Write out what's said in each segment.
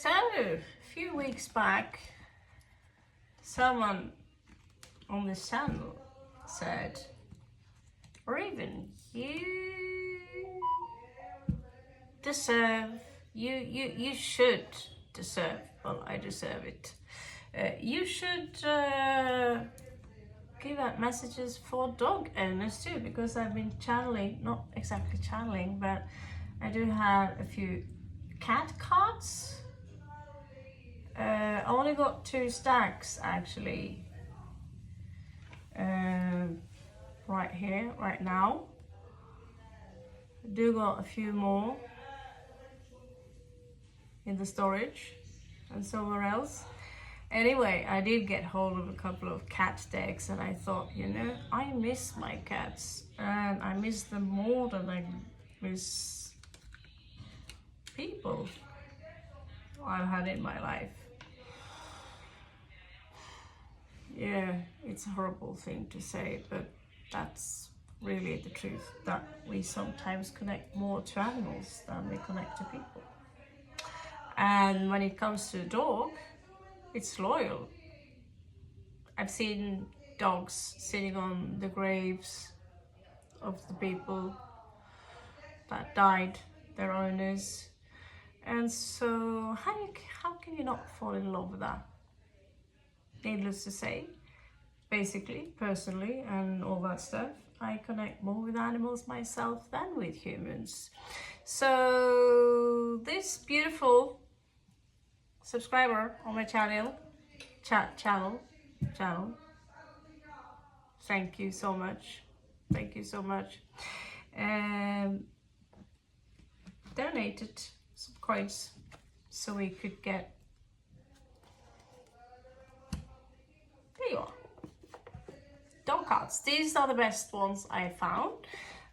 So, a few weeks back, someone on this channel said, Raven, you deserve, you should deserve, well, I deserve it. You should give out messages for dog owners too, because I've been channeling, not exactly channeling, but I do have a few cat cards. I only got 2 stacks actually, right here, right now. I do got a few more in the storage and somewhere else. Anyway, I did get hold of a couple of cat decks and I thought, you know, I miss my cats and I miss them more than I miss people I've had in my life. Yeah, it's a horrible thing to say, but that's really the truth, that we sometimes connect more to animals than we connect to people. And when it comes to a dog, it's loyal. I've seen dogs sitting on the graves of the people that died, their owners. And so how can you not fall in love with that? Needless to say, basically, personally, and all that stuff, I connect more with animals myself than with humans. So this beautiful subscriber on my channel, thank you so much. Thank you so much. Donated some coins so we could get. There you are. Dog cards. These are the best ones I found.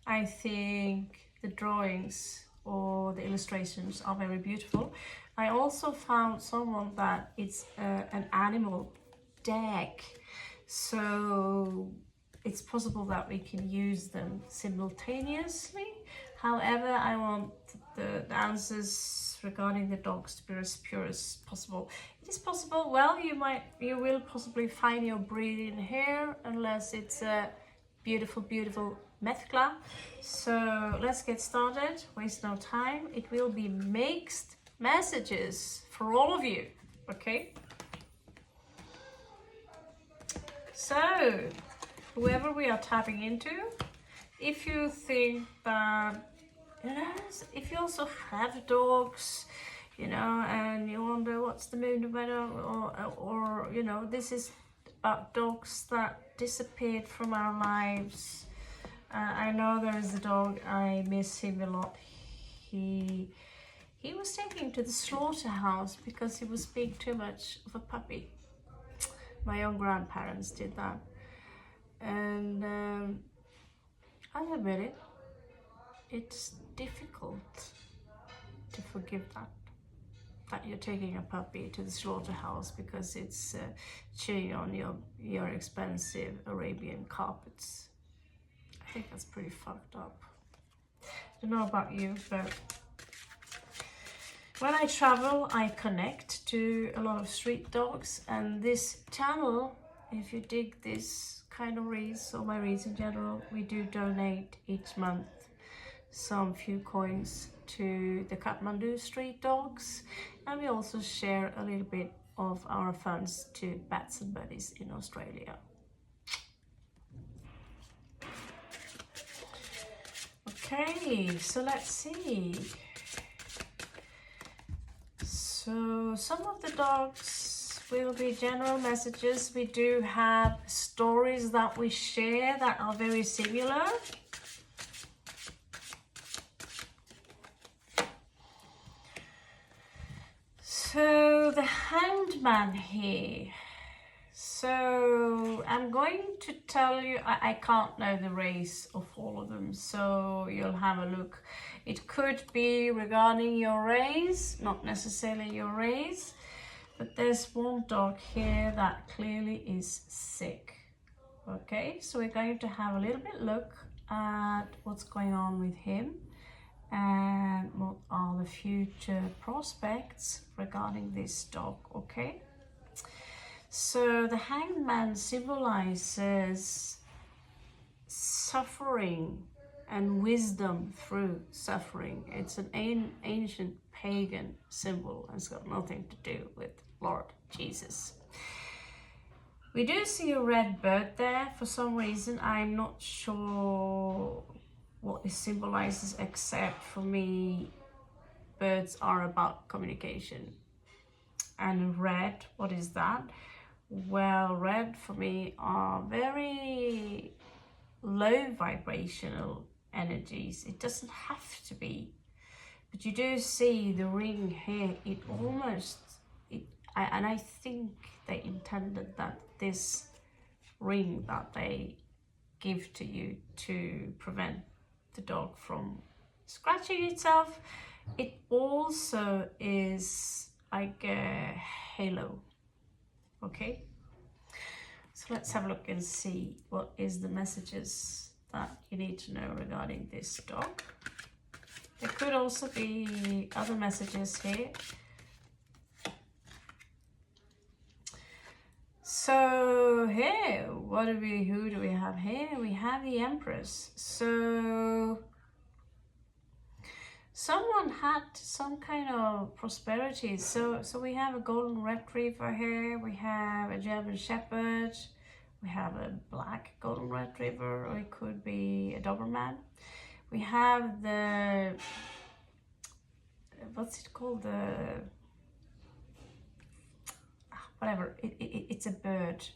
I think the drawings or the illustrations are very beautiful. I also found someone that it's an animal deck, so it's possible that we can use them simultaneously. However, I want the answers regarding the dogs to be as pure as possible. It is possible, well, you will possibly find your breed in here, unless it's a beautiful, beautiful Methkla. So let's get started, waste no time. It will be mixed messages for all of you, okay? So, whoever we are tapping into, if you think that, you know, if you also have dogs, you know, and you wonder what's the moon about, or you know, this is about dogs that disappeared from our lives. I know there is a dog, I miss him a lot. He was taken to the slaughterhouse because he was being too much of a puppy. My own grandparents did that. And I'll admit it, it's difficult to forgive that you're taking a puppy to the slaughterhouse because it's chewing on your expensive Arabian carpets. I think that's pretty fucked up. I don't know about you, but when I travel, I connect to a lot of street dogs, and this channel, if you dig this kind of reads, or my reads in general, we do donate each month some few coins to the Kathmandu street dogs, and we also share a little bit of our funds to Bats and Buddies in Australia. Okay, so let's see. So some of the dogs will be general messages. We do have stories that we share that are very similar. So the Hanged Man here. So I'm going to tell you, I can't know the race of all of them, so you'll have a look. It could be regarding your race, not necessarily your race, but there's one dog here that clearly is sick. Okay, so we're going to have a little bit look at what's going on with him and what are the future prospects regarding this dog, okay? So the Hanged Man symbolizes suffering and wisdom through suffering. It's an ancient pagan symbol and it's got nothing to do with Lord Jesus. We do see a red bird there for some reason. I'm not sure what it symbolizes, except for me, birds are about communication. And red, what is that? Well, red for me are very low vibrational energies. It doesn't have to be, but you do see the ring here. It almost, and I think they intended that this ring that they give to you to prevent the dog from scratching itself, it also is like a halo, okay? So let's have a look and see what is the messages that you need to know regarding this dog. There could also be other messages here. So here, who do we have here? We have the Empress. So someone had some kind of prosperity. So we have a golden retriever here. We have a German Shepherd. We have a black golden retriever, or it could be a Doberman. We have the, what's it called? Whatever, it's a bird.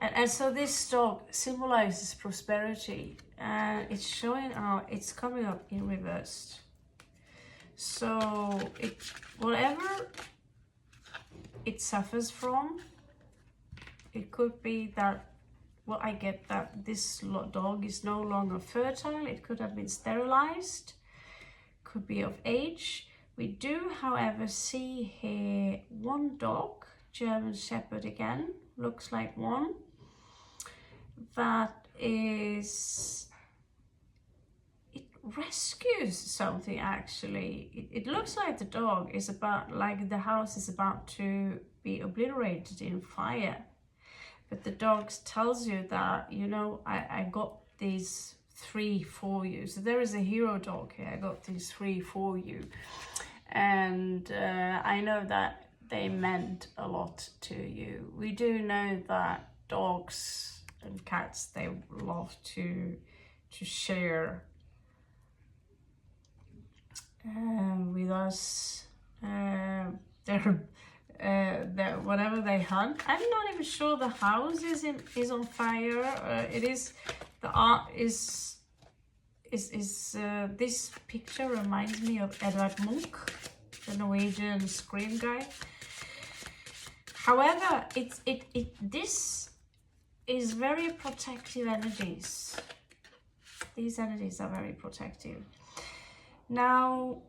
And so this dog symbolizes prosperity, and it's showing out, it's coming up in reversed. So whatever it suffers from, it could be that, well, I get that this dog is no longer fertile. It could have been sterilized, could be of age. We do, however, see here one dog, German Shepherd again, looks like one, that is, it rescues something actually. It looks like the dog is about, like the house is about to be obliterated in fire. But the dog tells you that, you know, I got these 3 for you. So there is a hero dog here. I got these 3 for you. And I know that they meant a lot to you. We do know that dogs and cats, they love to share with us their whatever they hunt. I'm not even sure the house is on fire. It is, the art is this picture reminds me of Edvard Munch, the Norwegian scream guy. However, this is very protective energies. These energies are very protective. Now,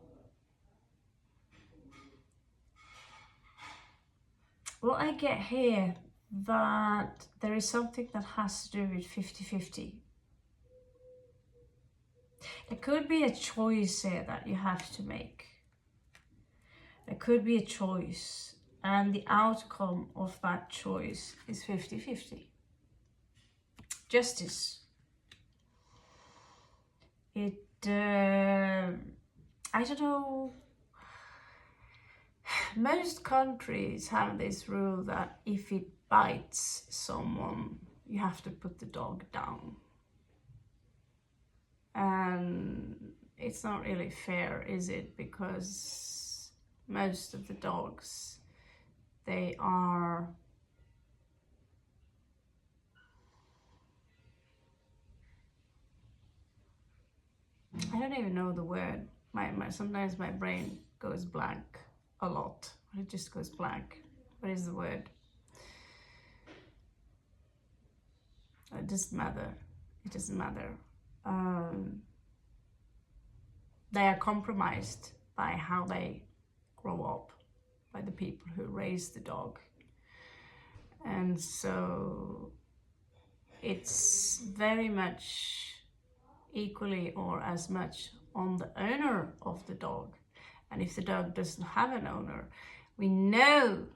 what I get here, that there is something that has to do with 50-50. There could be a choice here that you have to make. There could be a choice, and the outcome of that choice is 50-50. Justice. I don't know, most countries have this rule that if it bites someone, you have to put the dog down. And it's not really fair, is it? Because most of the dogs, they are I don't even know the word. Sometimes my brain goes blank a lot. It just goes blank. What is the word? It doesn't matter. It doesn't matter. They are compromised by how they grow up, by the people who raise the dog. And so it's very much equally or as much on the owner of the dog. And if the dog doesn't have an owner, we know,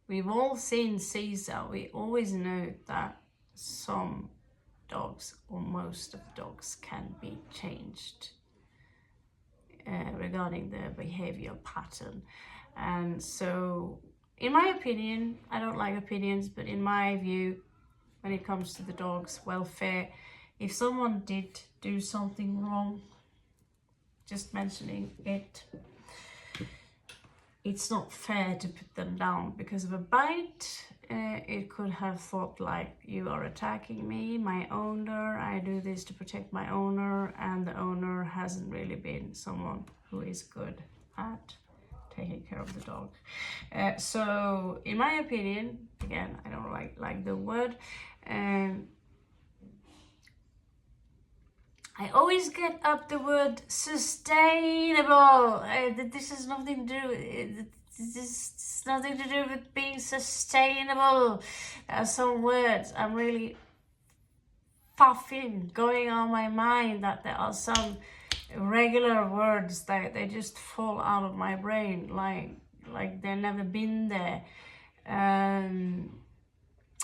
we've all seen Caesar, we always know that some dogs or most of the dogs can be changed regarding their behavior pattern. And so in my opinion, I don't like opinions, but in my view, when it comes to the dog's welfare, if someone did do something wrong, just mentioning it, it's not fair to put them down because of a bite. It could have thought like, you are attacking me, my owner, I do this to protect my owner, and the owner hasn't really been someone who is good at taking care of the dog. So in my opinion, again, I don't like the word, I always get up the word sustainable. This has nothing to do. This is nothing to do with being sustainable. There are some words I'm really puffing going on my mind, that there are some regular words that they just fall out of my brain, like they've never been there.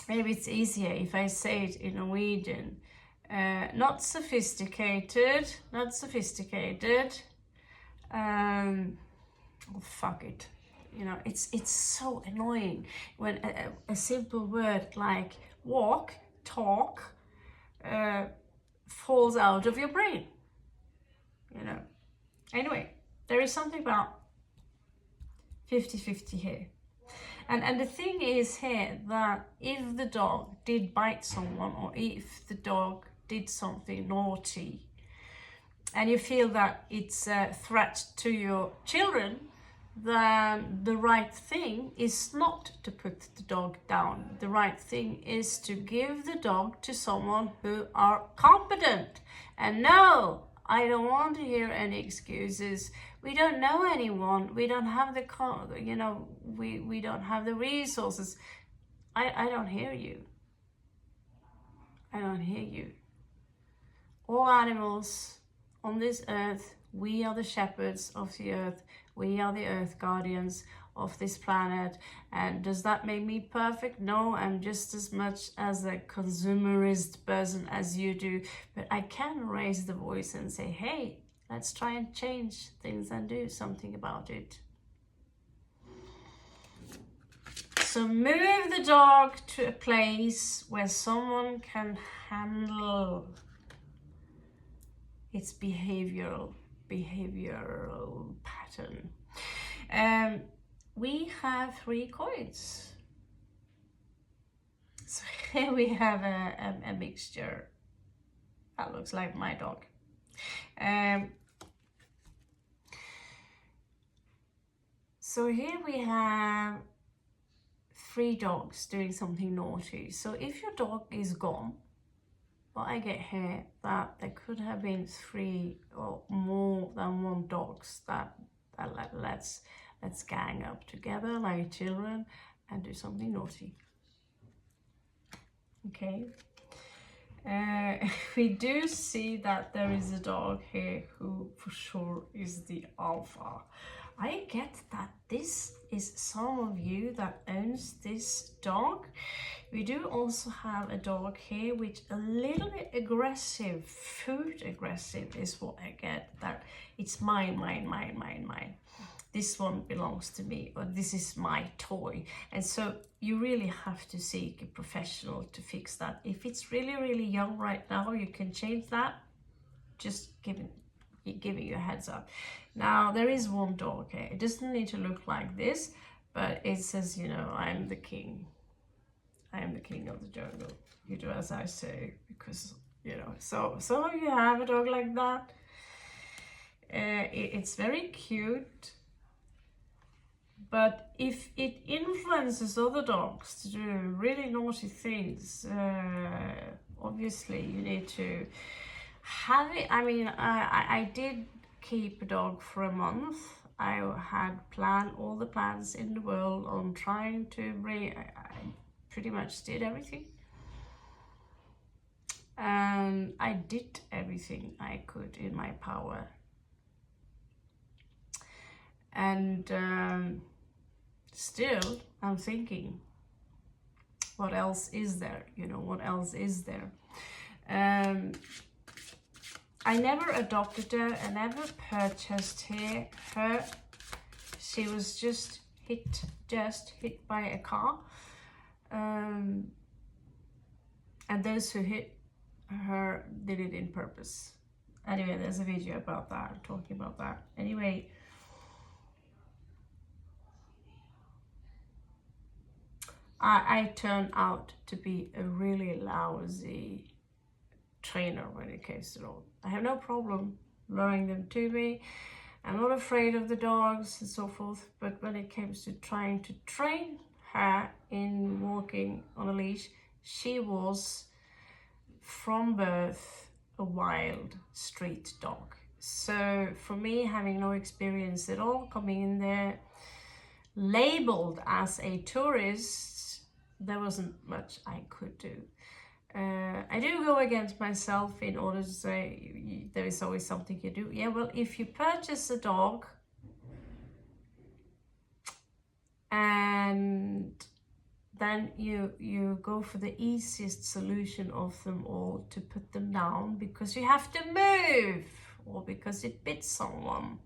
Maybe it's easier if I say it in Norwegian. Not sophisticated, not sophisticated. Oh, fuck it. You know, it's so annoying when a simple word like walk, talk, falls out of your brain. You know. Anyway, there is something about 50-50 here. And the thing is here that if the dog did bite someone, or if the dog did something naughty, and you feel that it's a threat to your children, then the right thing is not to put the dog down. The right thing is to give the dog to someone who are competent. And no, I don't want to hear any excuses. We don't know anyone. We don't have the, we don't have the resources. I don't hear you. I don't hear you. All animals on this earth, we are the shepherds of the earth. We are the earth guardians of this planet. And does that make me perfect? No, I'm just as much as a consumerist person as you do. But I can raise the voice and say, hey, let's try and change things and do something about it. So move the dog to a place where someone can handle its behavioral pattern. We have 3 coins. So here we have a mixture that looks like my dog. So here we have 3 dogs doing something naughty. So if your dog is gone, well, I get here that there could have been 3 or more than 1 dogs that let's gang up together like children and do something naughty. Okay. We do see that there is a dog here who for sure is the alpha. I get that this is some of you that owns this dog. We do also have a dog here which a little bit aggressive, food aggressive is what I get, that it's mine. This one belongs to me, or this is my toy. And so you really have to seek a professional to fix that. If it's really young right now, you can change that. Just giving you a heads up. Now there is 1 dog here. It doesn't need to look like this, but it says, you know, I'm the king. I am the king of the jungle. You do as I say, because, you know, so some of you have a dog like that. It's very cute. But if it influences other dogs to do really naughty things, obviously you need to have it. I mean, I did keep a dog for a month. I had planned all the plans in the world on trying to I pretty much did everything. And I did everything I could in my power And still I'm thinking, what else is there? You know, what else is there? I never adopted her. I never purchased her. She was just hit by a car. And those who hit her did it in purpose. Anyway, there's a video about that, talking about that. Anyway, I turned out to be a really lousy trainer when it comes to dogs. I have no problem luring them to me. I'm not afraid of the dogs and so forth, but when it comes to trying to train her in walking on a leash, she was from birth a wild street dog. So for me, having no experience at all, coming in there labeled as a tourist, there wasn't much I could do. I do go against myself in order to say there is always something you do. Yeah, well, if you purchase a dog and then you go for the easiest solution of them all, to put them down because you have to move or because it bit someone,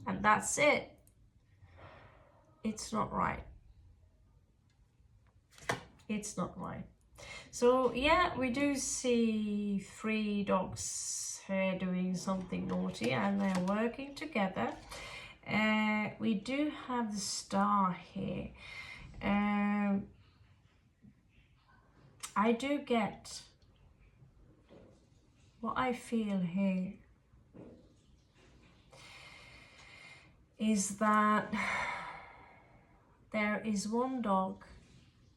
and that's it. It's not right. It's not right. So yeah, we do see 3 dogs here doing something naughty and they're working together. We do have the star here. I do get what I feel here is that there is one dog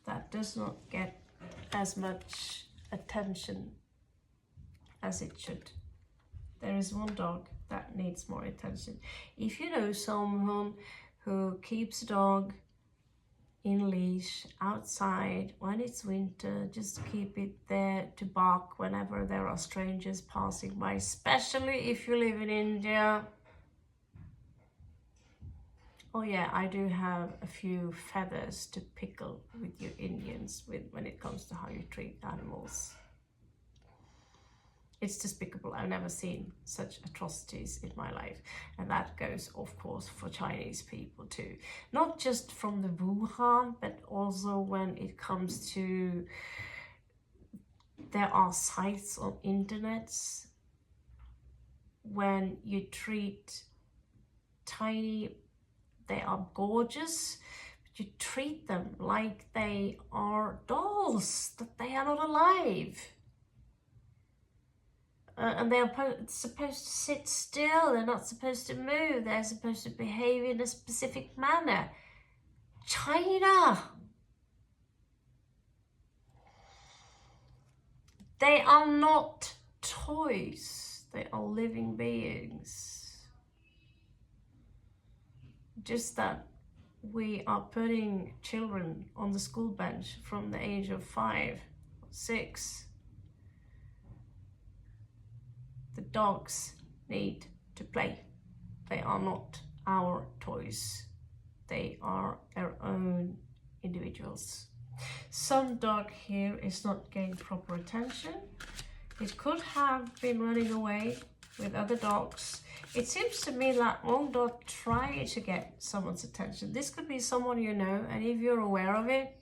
that does not get as much attention as it should. There is one dog that needs more attention. If you know someone who keeps a dog in leash outside when it's winter, just keep it there to bark whenever there are strangers passing by, especially if you live in India. Oh yeah, I do have a few feathers to pickle with you Indians when it comes to how you treat animals. It's despicable. I've never seen such atrocities in my life. And that goes, of course, for Chinese people too. Not just from the Wuhan, but also when it comes to, there are sites on internets when you treat tiny, they are gorgeous, but you treat them like they are dolls, that they are not alive. And they are supposed to sit still, they're not supposed to move, they're supposed to behave in a specific manner. China! They are not toys, they are living beings. Just that we are putting children on the school bench from the age of 5, 6. The dogs need to play. They are not our toys. They are their own individuals. Some dog here is not getting proper attention. It could have been running away with other dogs. It seems to me that one dog tried to get someone's attention. This could be someone you know, and if you're aware of it,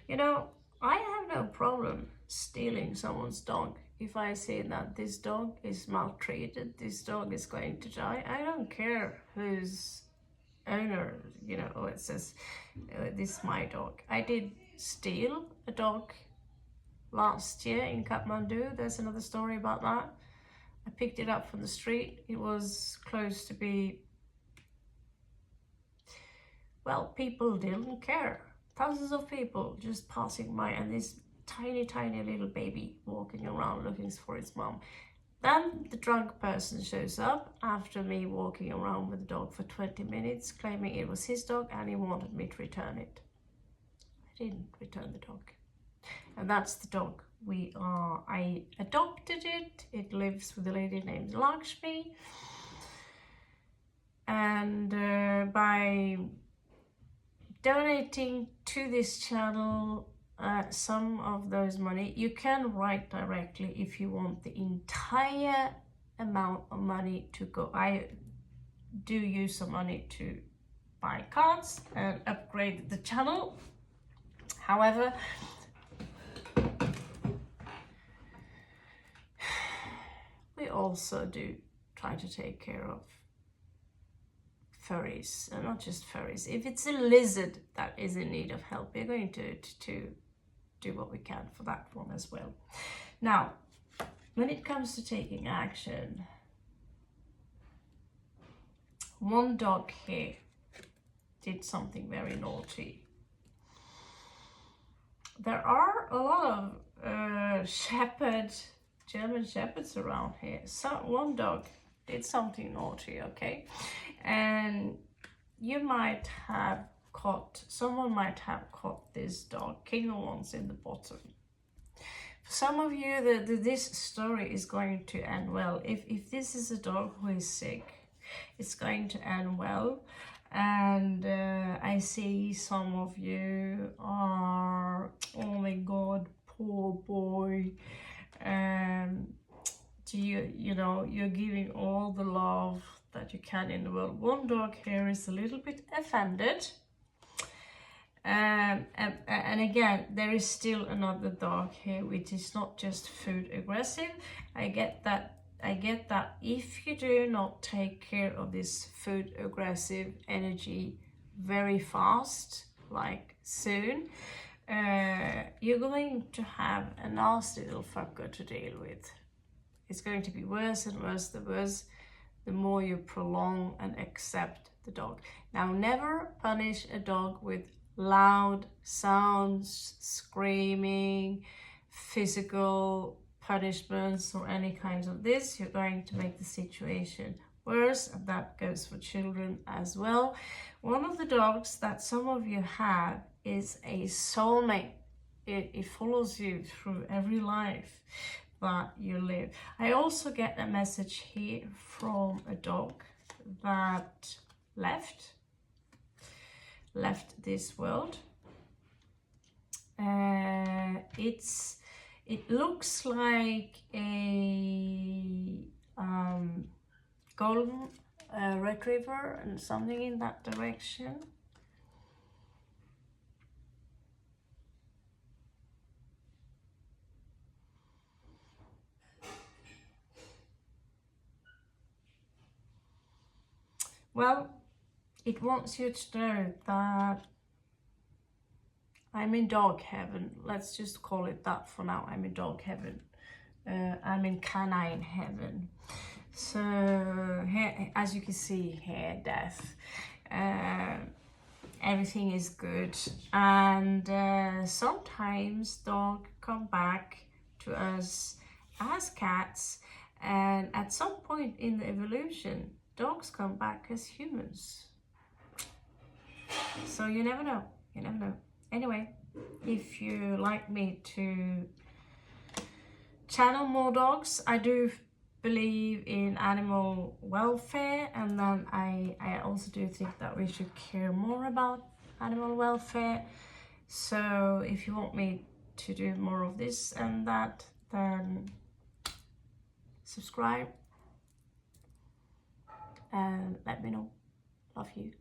you know, I have no problem stealing someone's dog. If I see that this dog is maltreated, this dog is going to die, I don't care whose owner, you know, oh, it says, this is my dog. I did steal a dog last year in Kathmandu. There's another story about that. I picked it up from the street. It was close to be, well, people didn't care. Thousands of people just passing by, and this tiny little baby walking around looking for its mom. Then the drunk person shows up after me walking around with the dog for 20 minutes, claiming it was his dog and he wanted me to return it. I didn't return the dog. And that's the dog I adopted it. It lives with a lady named Lakshmi. And by donating to this channel some of those money, you can write directly if you want the entire amount of money to go. I do use some money to buy cards and upgrade the channel. However, we also do try to take care of furries, and not just furries. If it's a lizard that is in need of help, we're going to do what we can for that one as well. Now, when it comes to taking action, one dog here did something very naughty. There are a lot of German shepherds around here. So one dog did something naughty, okay? And someone might have caught this dog, King ones in the bottom. For some of you, this story is going to end well. If this is a dog who is sick, it's going to end well. And I see some of you are, oh my God, poor boy. You're giving all the love that you can in the world. One dog here is a little bit offended. And again, there is still another dog here which is not just food aggressive. I get that if you do not take care of this food aggressive energy very fast, like soon, you're going to have a nasty little fucker to deal with. It's going to be worse and worse, the more you prolong and accept the dog. Now, never punish a dog with loud sounds, screaming, physical punishments or any kinds of this. You're going to make the situation worse, and that goes for children as well. One of the dogs that some of you have is a soulmate. It follows you through every life that you live. I also get a message here from a dog that left this world. It looks like a golden retriever and something in that direction. Well, it wants you to know that I'm in dog heaven. Let's just call it that for now. I'm in dog heaven. I'm in canine heaven. So here, as you can see here, death. Everything is good. And sometimes dogs come back to us as cats. And at some point in the evolution, dogs come back as humans. So you never know. You never know. Anyway, if you like me to channel more dogs, I do believe in animal welfare, and then I also do think that we should care more about animal welfare. So if you want me to do more of this and that, then subscribe and let me know. Love you.